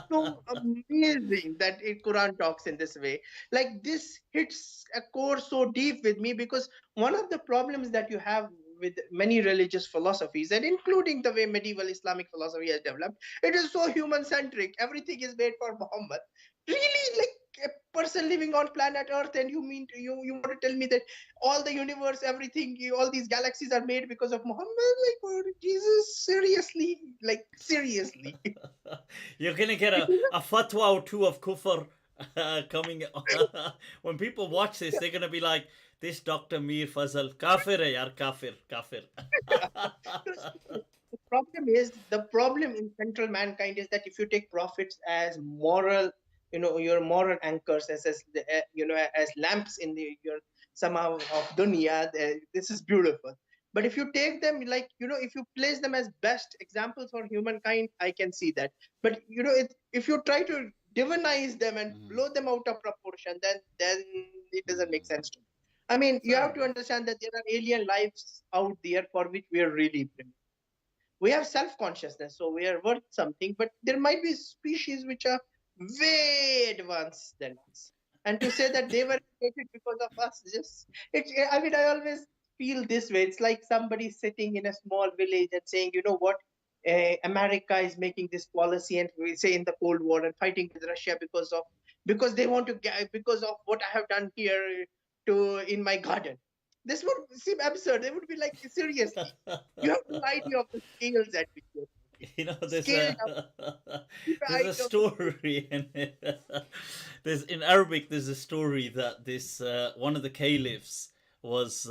so amazing that Quran talks in this way. Like this hits a core so deep with me, because one of the problems that you have with many religious philosophies, and including the way medieval Islamic philosophy has developed, it is so human centric. Everything is made for Muhammad. Really, like a person living on planet Earth, and you want to tell me that all the universe, everything, all these galaxies are made because of Muhammad? Like, oh, Jesus, seriously, like seriously. You're gonna get a fatwa or two of kufr coming. When people watch this, they're gonna be like, "This Dr. Mir Faizal, kafir hai yaar, kafir, kafir." So the problem in central mankind is that if you take prophets as moral, your moral anchors, as lamps in your somehow of dunya, this is beautiful. But if you take them, like, if you place them as best examples for humankind, I can see that. But if you try to divinize them and Mm, blow them out of proportion, then it doesn't make mm. sense to me. I mean, you Fair have to enough. understand that there are alien lives out there for which we are really primitive. We have self-consciousness, so we are worth something, but there might be species which are way advanced than us. And to say that they were created because of us, just I mean, I always feel this way. It's like somebody sitting in a small village and saying, you know what, America is making this policy, and we say in the Cold War, and fighting with Russia because they want to get, because of what I have done here to in my garden. This would seem absurd. They would be like, seriously, you have no idea of the scales at which you're talking. You know, there's Scale a up, the there's a idea of the scale. story in there's in Arabic. There's a story that this one of the caliphs was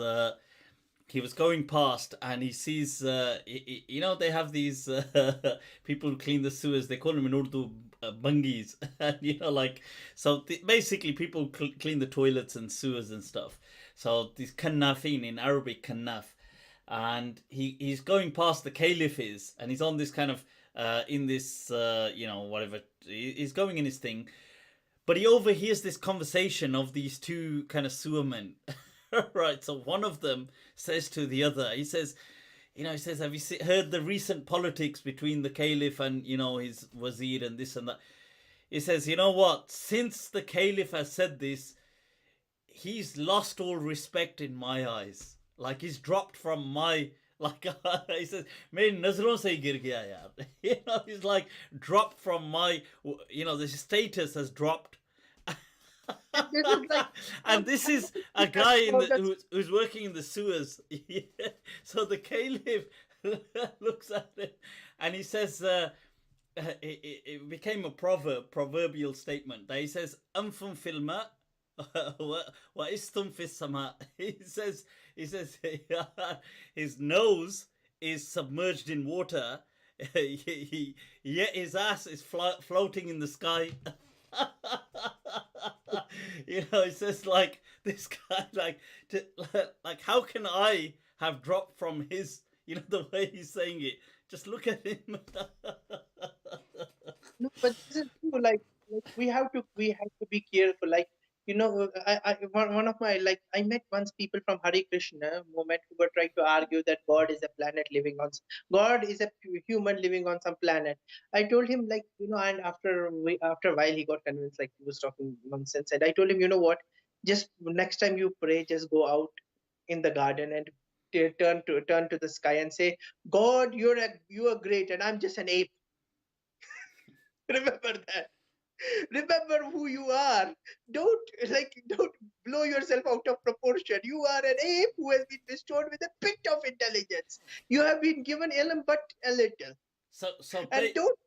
he was going past and he sees you know, they have these people who clean the sewers. They call them in Urdu bungis, and you know, like, so basically people clean the toilets and sewers and stuff. So these kannafin, in Arabic kannaf, and he's going past the caliph is, and he's on this kind of in this you know, whatever, he's going in his thing, but he overhears this conversation of these two kind of sewermen. Right, so one of them says to the other, he says, you know, he says, have you heard the recent politics between the caliph and, you know, his wazir and this and that? He says, you know what, since the caliph has said this, he's lost all respect in my eyes. Like, he's dropped from my, like, he says, मेरी नजरों से ही गिर गया यार. You know, he's like dropped from my, you know, the status has dropped. And this is like, And this I'm is not a saying that guy in about the the who's working in the sewers. Yeah. So the caliph looks at it and he says, it became a proverbial statement. That he says, "Anfum filma, wa istum fis sama." He says, his nose is submerged in water. Yet his ass is floating in the sky. You know, it's just like this guy, like, to, like, how can I have dropped from his, you know, the way he's saying it? Just look at him. no, but this is true. Like we have to be careful. Like, one of my, like, I met once people from Hare Krishna movement who were trying to argue that God is a planet living on God is a human living on some planet. I told him, like, and after a while he got convinced, like he was talking nonsense, and I told him, you know what, just next time you pray, just go out in the garden and turn to the sky and say, God, you are great, and I'm just an ape. Remember that. Remember who you are. Don't blow yourself out of proportion. You are an ape who has been bestowed with a bit of intelligence. You have been given ilm but a little. So And don't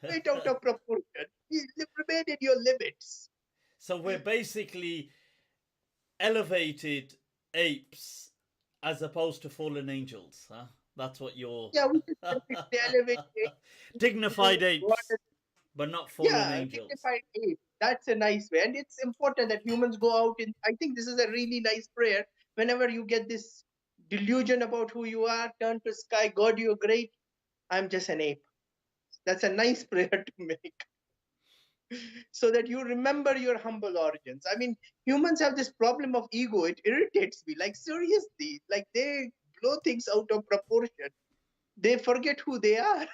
blow it out of proportion. Remain in your limits. so we're basically elevated apes as opposed to fallen angels, huh? That's what you're. Yeah, we should definitely elevate it. This is Dignified what apes, but not fallen Yeah, angels. dignified ape. That's a nice way. And it's important that humans go out in. I think this is a really nice prayer. Whenever you get this delusion about who you are, turn to sky, God, you're great. I'm just an ape. That's a nice prayer to make, so that you remember your humble origins. I mean, humans have this problem of ego. It irritates me. Like, seriously, like they blow things out of proportion. They forget who they are.